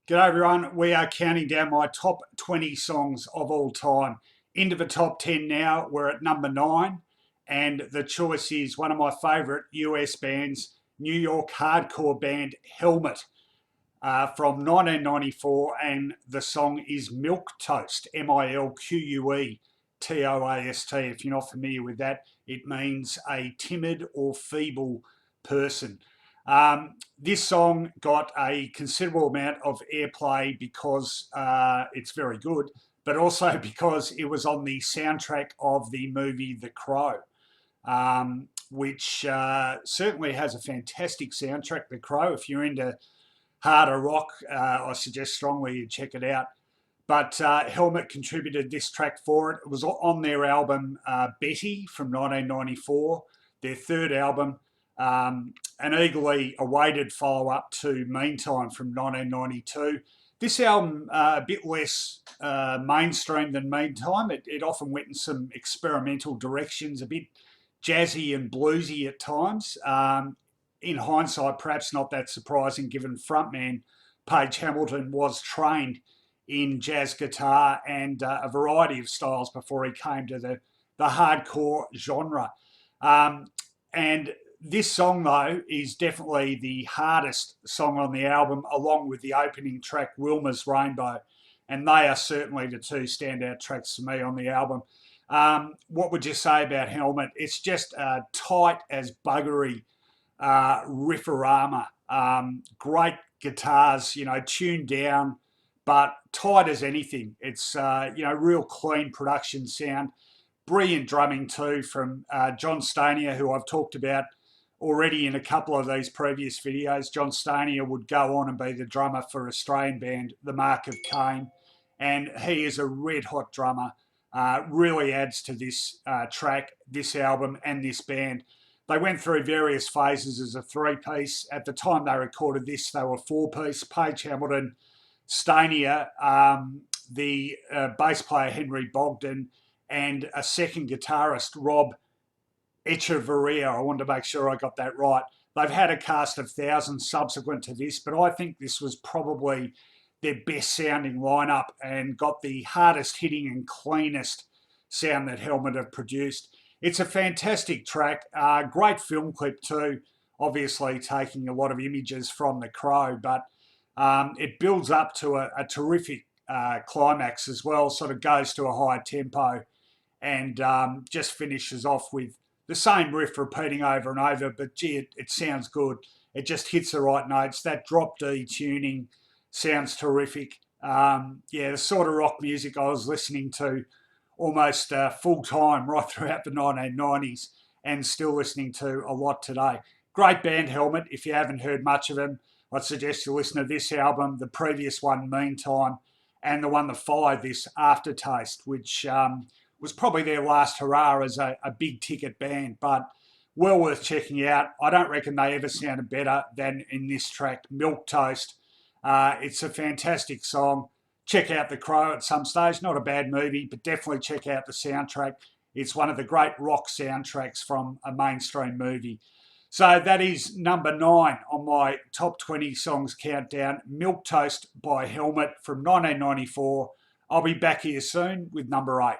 G'day everyone, we are counting down my top 20 songs of all time. Into the top 10 now, we're at number 9, and the choice is one of my favourite US bands, New York hardcore band Helmet, from 1994, and the song is MILQUETOAST, MILQUETOAST. If you're not familiar with that, it means a timid or feeble person. This song got a considerable amount of airplay because it's very good, but also because it was on the soundtrack of the movie The Crow, which certainly has a fantastic soundtrack, The Crow. If you're into harder rock, I suggest strongly you check it out. But Helmet contributed this track for it. It was on their album Betty from 1994, their third album. An eagerly awaited follow-up to Meantime from 1992. This album, a bit less mainstream than Meantime. It often went in some experimental directions, a bit jazzy and bluesy at times. In hindsight, perhaps not that surprising given frontman Page Hamilton was trained in jazz guitar and a variety of styles before he came to the hardcore genre. And this song, though, is definitely the hardest song on the album, along with the opening track, Wilma's Rainbow. And they are certainly the two standout tracks for me on the album. What would you say about Helmet? It's just tight as buggery riffarama. Great guitars, tuned down, but tight as anything. It's, real clean production sound. Brilliant drumming too from John Stanier, who I've talked about already in a couple of these previous videos. John Stanier would go on and be the drummer for Australian band The Mark of Cain, and he is a red hot drummer. Really adds to this track, this album, and this band. They went through various phases as a three-piece. At the time they recorded this, they were four-piece. Page Hamilton, Stanier, the bass player Henry Bogdan, and a second guitarist, Rob Echevarria. I wanted to make sure I got that right. They've had a cast of thousands subsequent to this, but I think this was probably their best sounding lineup and got the hardest hitting and cleanest sound that Helmet have produced. It's a fantastic track, great film clip too, obviously taking a lot of images from The Crow, but it builds up to a terrific climax as well, sort of goes to a higher tempo and just finishes off with the same riff repeating over and over, but gee, it sounds good. It just hits the right notes. That drop D tuning sounds terrific. The sort of rock music I was listening to almost full time right throughout the 1990s and still listening to a lot today. Great band, Helmet. If you haven't heard much of them, I'd suggest you listen to this album, the previous one, Meantime, and the one that followed this, Aftertaste, which was probably their last hurrah as a big ticket band, but well worth checking out. I don't reckon they ever sounded better than in this track, MILQUETOAST. It's a fantastic song. Check out The Crow at some stage. Not a bad movie, but definitely check out the soundtrack. It's one of the great rock soundtracks from a mainstream movie. So that is number 9 on my top 20 songs countdown, MILQUETOAST by Helmet from 1994. I'll be back here soon with number 8.